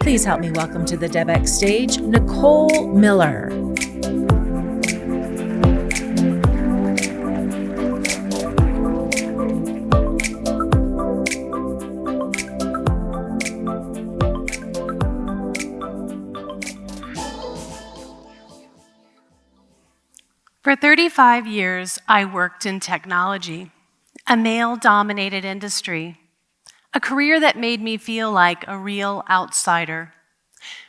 Please help me welcome to the DebX stage, Nicole Miller. For 35 years, I worked in technology, a male-dominated industry, a career that made me feel like a real outsider.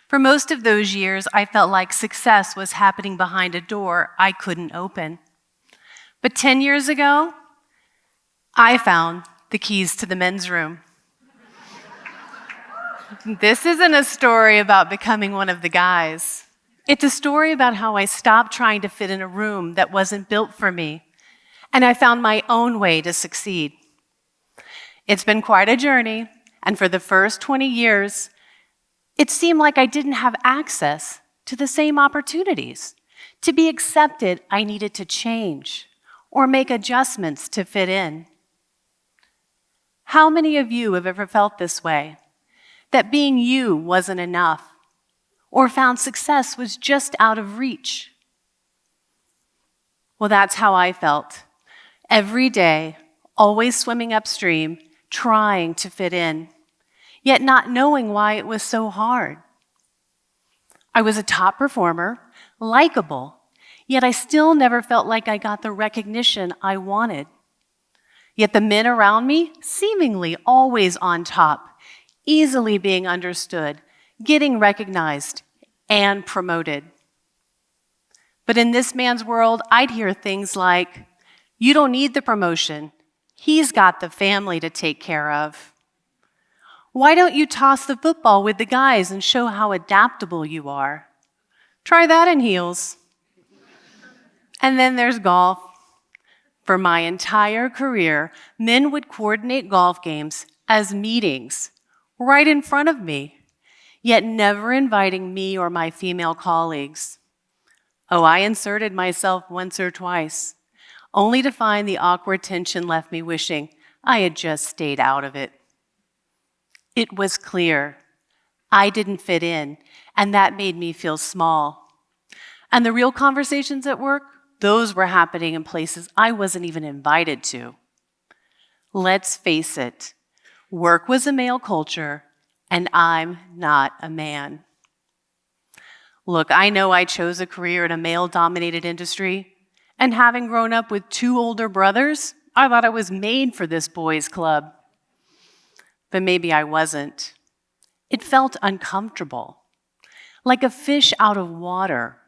For most of those years, I felt like success was happening behind a door I couldn't open. But 10 years ago, I found the keys to the men's room. This isn't a story about becoming one of the guys. It's a story about how I stopped trying to fit in a room that wasn't built for me, and I found my own way to succeed. It's been quite a journey, and for the first 20 years, it seemed like I didn't have access to the same opportunities. To be accepted, I needed to change or make adjustments to fit in. How many of you have ever felt this way? That being you wasn't enough? Or found success was just out of reach? Well, that's how I felt. Every day, always swimming upstream, trying to fit in, yet not knowing why it was so hard. I was a top performer, likable, yet I still never felt like I got the recognition I wanted. Yet the men around me, seemingly always on top, easily being understood, getting recognized and promoted. But in this man's world, I'd hear things like, "You don't need the promotion. He's got the family to take care of. Why don't you toss the football with the guys and show how adaptable you are? Try that in heels." And then there's golf. For my entire career, men would coordinate golf games as meetings right in front of me, yet never inviting me or my female colleagues. Oh, I inserted myself once or twice, only to find the awkward tension left me wishing I had just stayed out of it. It was clear I didn't fit in, and that made me feel small. And the real conversations at work, those were happening in places I wasn't even invited to. Let's face it, work was a male culture, and I'm not a man. Look, I know I chose a career in a male-dominated industry, and having grown up with 2 older brothers, I thought I was made for this boys' club. But maybe I wasn't. It felt uncomfortable, like a fish out of water,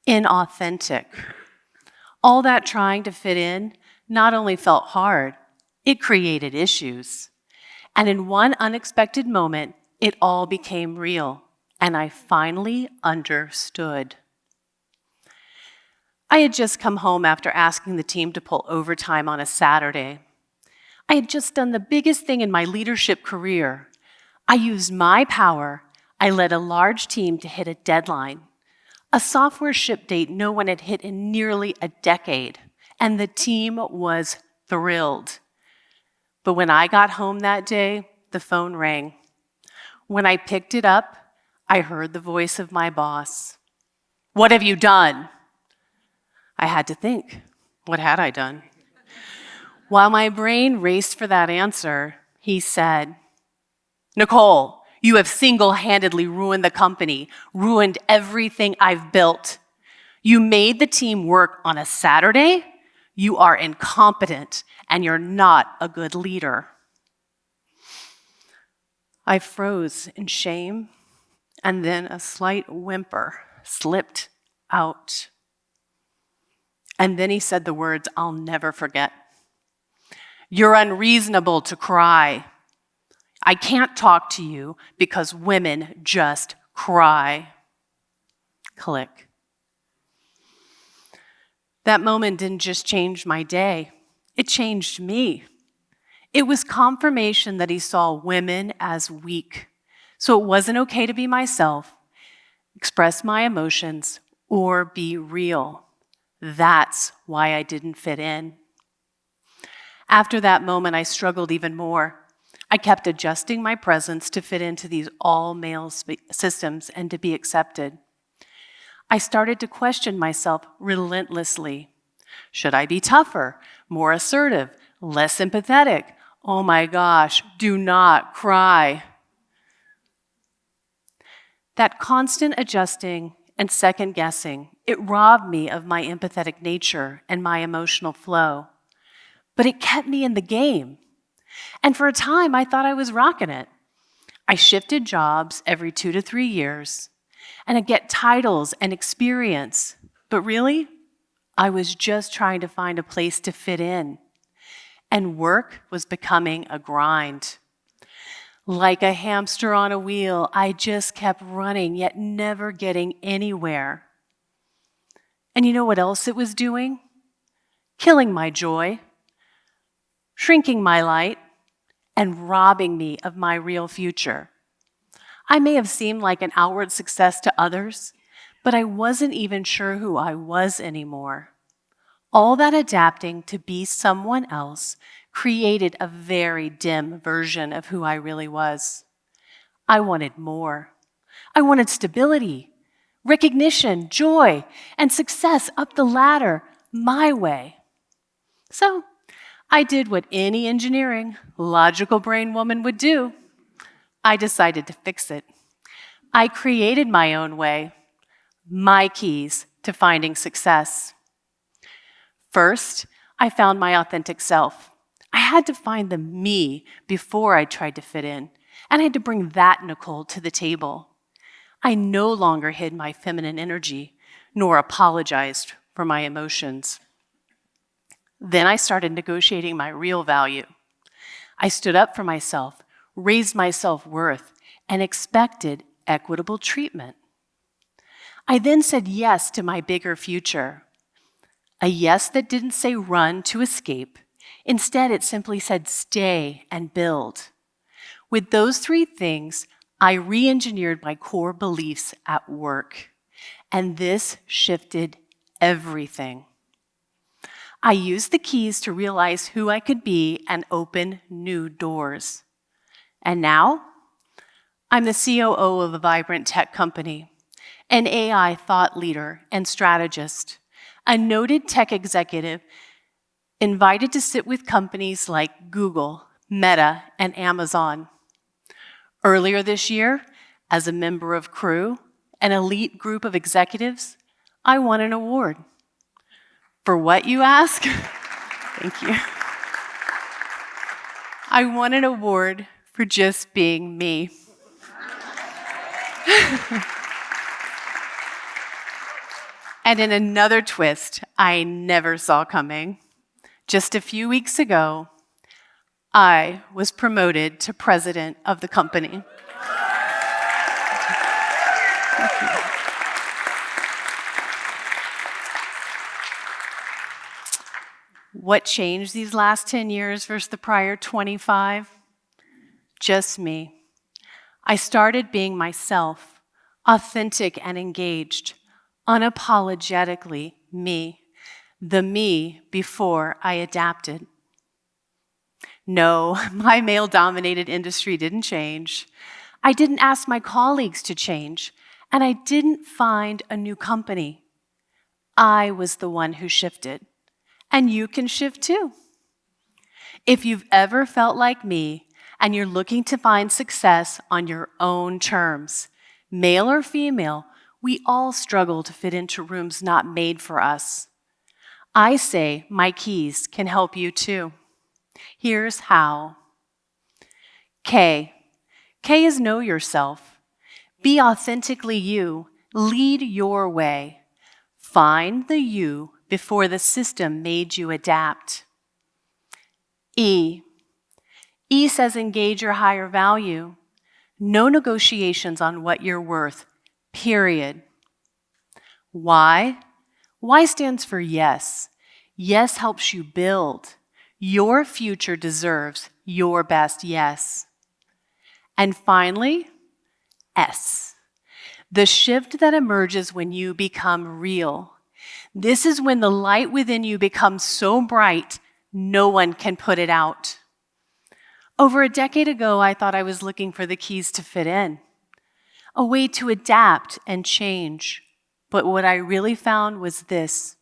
inauthentic. All that trying to fit in not only felt hard, it created issues. And in one unexpected moment, it all became real, and I finally understood. I had just come home after asking the team to pull overtime on a Saturday. I had just done the biggest thing in my leadership career. I used my power. I led a large team to hit a deadline, a software ship date no one had hit in nearly a decade, and the team was thrilled. But when I got home that day, the phone rang. When I picked it up, I heard the voice of my boss. "What have you done?" I had to think. What had I done? While my brain raced for that answer, he said, "Nicole, you have single-handedly ruined the company, ruined everything I've built. You made the team work on a Saturday. You are incompetent, and you're not a good leader." I froze in shame, and then a slight whimper slipped out. And then he said the words I'll never forget. "You're unreasonable to cry. I can't talk to you because women just cry." Click. That moment didn't just change my day, it changed me. It was confirmation that he saw women as weak. So it wasn't okay to be myself, express my emotions, or be real. That's why I didn't fit in. After that moment, I struggled even more. I kept adjusting my presence to fit into these all-male systems and to be accepted. I started to question myself relentlessly. Should I be tougher, more assertive, less empathetic? Oh my gosh, do not cry. That constant adjusting and second guessing, it robbed me of my empathetic nature and my emotional flow. But it kept me in the game. And for a time, I thought I was rocking it. I shifted jobs every 2 to 3 years, and I'd get titles and experience. But really, I was just trying to find a place to fit in. And work was becoming a grind. Like a hamster on a wheel, I just kept running, yet never getting anywhere. And you know what else it was doing? Killing my joy, shrinking my light, and robbing me of my real future. I may have seemed like an outward success to others, but I wasn't even sure who I was anymore. All that adapting to be someone else created a very dim version of who I really was. I wanted more. I wanted stability, recognition, joy, and success up the ladder my way. So I did what any engineering, logical brain woman would do. I decided to fix it. I created my own way, my keys to finding success. First, I found my authentic self. I had to find the me before I tried to fit in, and I had to bring that Nicole to the table. I no longer hid my feminine energy, nor apologized for my emotions. Then I started negotiating my real value. I stood up for myself, raised my self-worth, and expected equitable treatment. I then said yes to my bigger future. A yes that didn't say run to escape. Instead, it simply said stay and build. With those 3 things, I re-engineered my core beliefs at work. And this shifted everything. I used the keys to realize who I could be and open new doors. And now, I'm the COO of a vibrant tech company, an AI thought leader and strategist, a noted tech executive invited to sit with companies like Google, Meta, and Amazon. Earlier this year, as a member of Crew, an elite group of executives, I won an award. For what, you ask? Thank you. I won an award for just being me. And in another twist I never saw coming, just a few weeks ago, I was promoted to president of the company. What changed these last 10 years versus the prior 25? Just me. I started being myself, authentic and engaged, unapologetically me, the me before I adapted. No, my male-dominated industry didn't change. I didn't ask my colleagues to change, and I didn't find a new company. I was the one who shifted, and you can shift too. If you've ever felt like me and you're looking to find success on your own terms, male or female, we all struggle to fit into rooms not made for us. I say my keys can help you too. Here's how. K. K is know yourself. Be authentically you. Lead your way. Find the you before the system made you adapt. E. E says engage your higher value. No negotiations on what you're worth, period. Y. Y stands for yes. Yes helps you build. Your future deserves your best yes. And finally, S. The shift that emerges when you become real. This is when the light within you becomes so bright, no one can put it out. Over a decade ago, I thought I was looking for the keys to fit in, a way to adapt and change. But what I really found was this: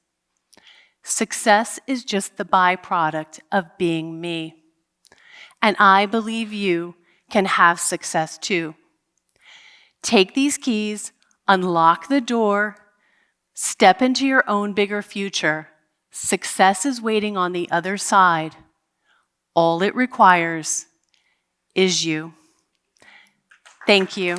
success is just the byproduct of being me. And I believe you can have success too. Take these keys, unlock the door, step into your own bigger future. Success is waiting on the other side. All it requires is you. Thank you.